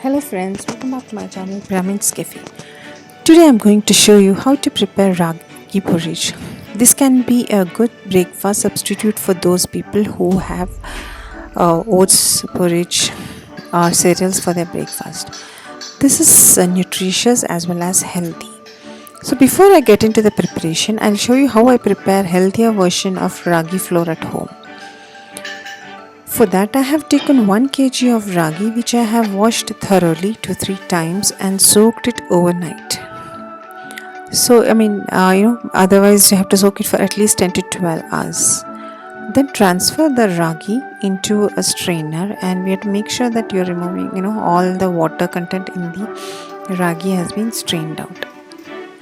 Hello friends, welcome back to my channel Brahmin's Cafe. Today I'm going to show you how to prepare Ragi porridge. This can be a good breakfast substitute for those people who have oats porridge or cereals for their breakfast. This is nutritious as well as healthy. So before I get into the preparation, I'll show you how I prepare healthier version of ragi flour at home. For that I have taken 1 kg of ragi which I have washed thoroughly 2-3 times and soaked it overnight. So otherwise you have to soak it for at least 10 to 12 hours. Then transfer the ragi into a strainer and we have to make sure that you're removing all the water content in the ragi has been strained out.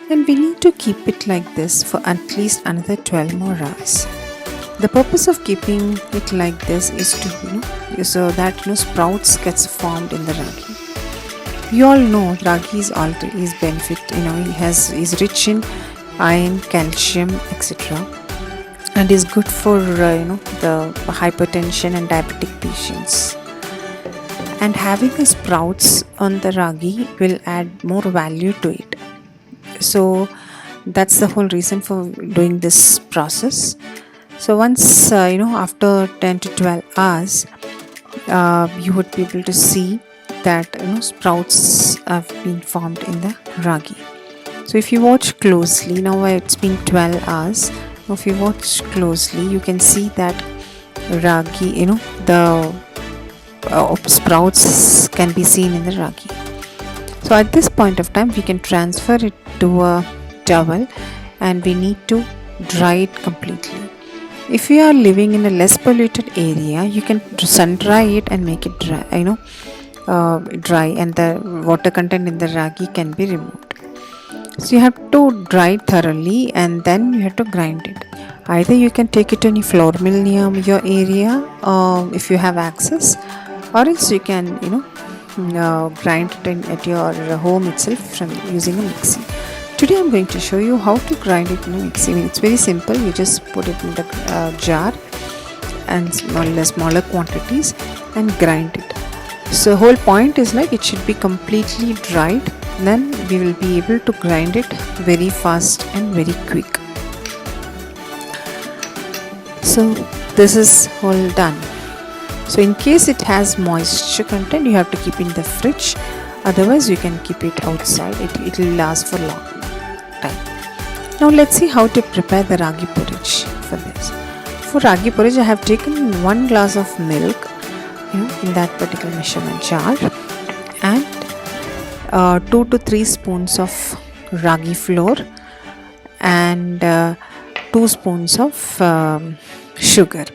And we need to keep it like this for at least another 12 more hours. The purpose of keeping it like this is to so that sprouts gets formed in the ragi. You all know ragi is benefit, is rich in iron, calcium, etc. and is good for the hypertension and diabetic patients. And having the sprouts on the ragi will add more value to it. So that's the whole reason for doing this process. So once after 10 to 12 hours you would be able to see that sprouts have been formed in the ragi. So if you watch closely, now it's been 12 hours. Now if you watch closely, you can see that ragi, the sprouts can be seen in the ragi. So at this point of time we can transfer it to a towel and we need to dry it completely. If you are living in a less polluted area, you can sun dry it and make it dry, dry, and the water content in the ragi can be removed. So you have to dry it thoroughly and then you have to grind it. Either you can take it to any flour mill near your area if you have access, or else you can grind it at your home itself from using a mixie. Today I'm going to show you how to grind it in a mixie. It's very simple. You just put it in the jar and smaller quantities and grind it. So the whole point is it should be completely dried. Then we will be able to grind it very fast and very quick. So this is all done. So in case it has moisture content, you have to keep it in the fridge. Otherwise you can keep it outside. It will last for long time. Now let's see how to prepare the ragi porridge for this. For ragi porridge I have taken 1 glass of milk in that particular measurement jar and 2 to 3 spoons of ragi flour and 2 spoons of sugar.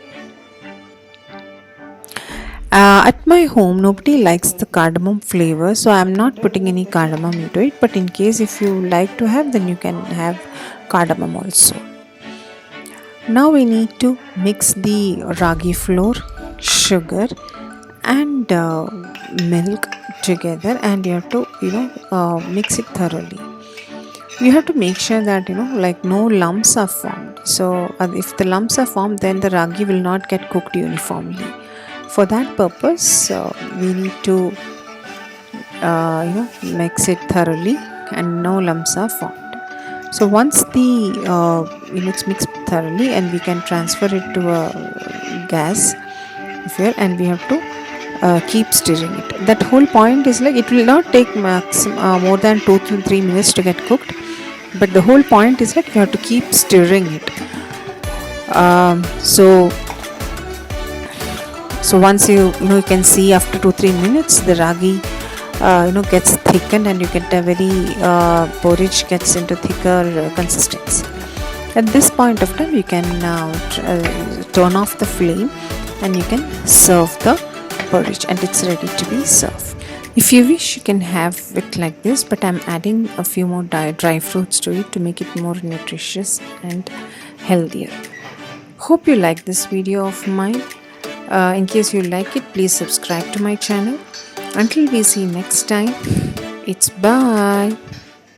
At my home nobody likes the cardamom flavor, so I am not putting any cardamom into it, but in case if you like to have, then you can have cardamom also. Now we need to mix the ragi flour, sugar and milk together, and you have to mix it thoroughly. You have to make sure that no lumps are formed. So if the lumps are formed, then the ragi will not get cooked uniformly. For that purpose we need to mix it thoroughly and no lumps are formed. So once the it's mixed thoroughly, and we can transfer it to a gas here, and we have to keep stirring it. That whole point is it will not take more than 2 to 3 minutes to get cooked, but the whole point is you have to keep stirring it. So once you can see after 2-3 minutes the ragi gets thickened and you get a very porridge gets into thicker consistency. At this point of time you can now turn off the flame and you can serve the porridge, and it's ready to be served. If you wish you can have it like this, but I'm adding a few more dry fruits to it to make it more nutritious and healthier. Hope you like this video of mine. In case you like it, please subscribe to my channel. Until we see next time, it's bye.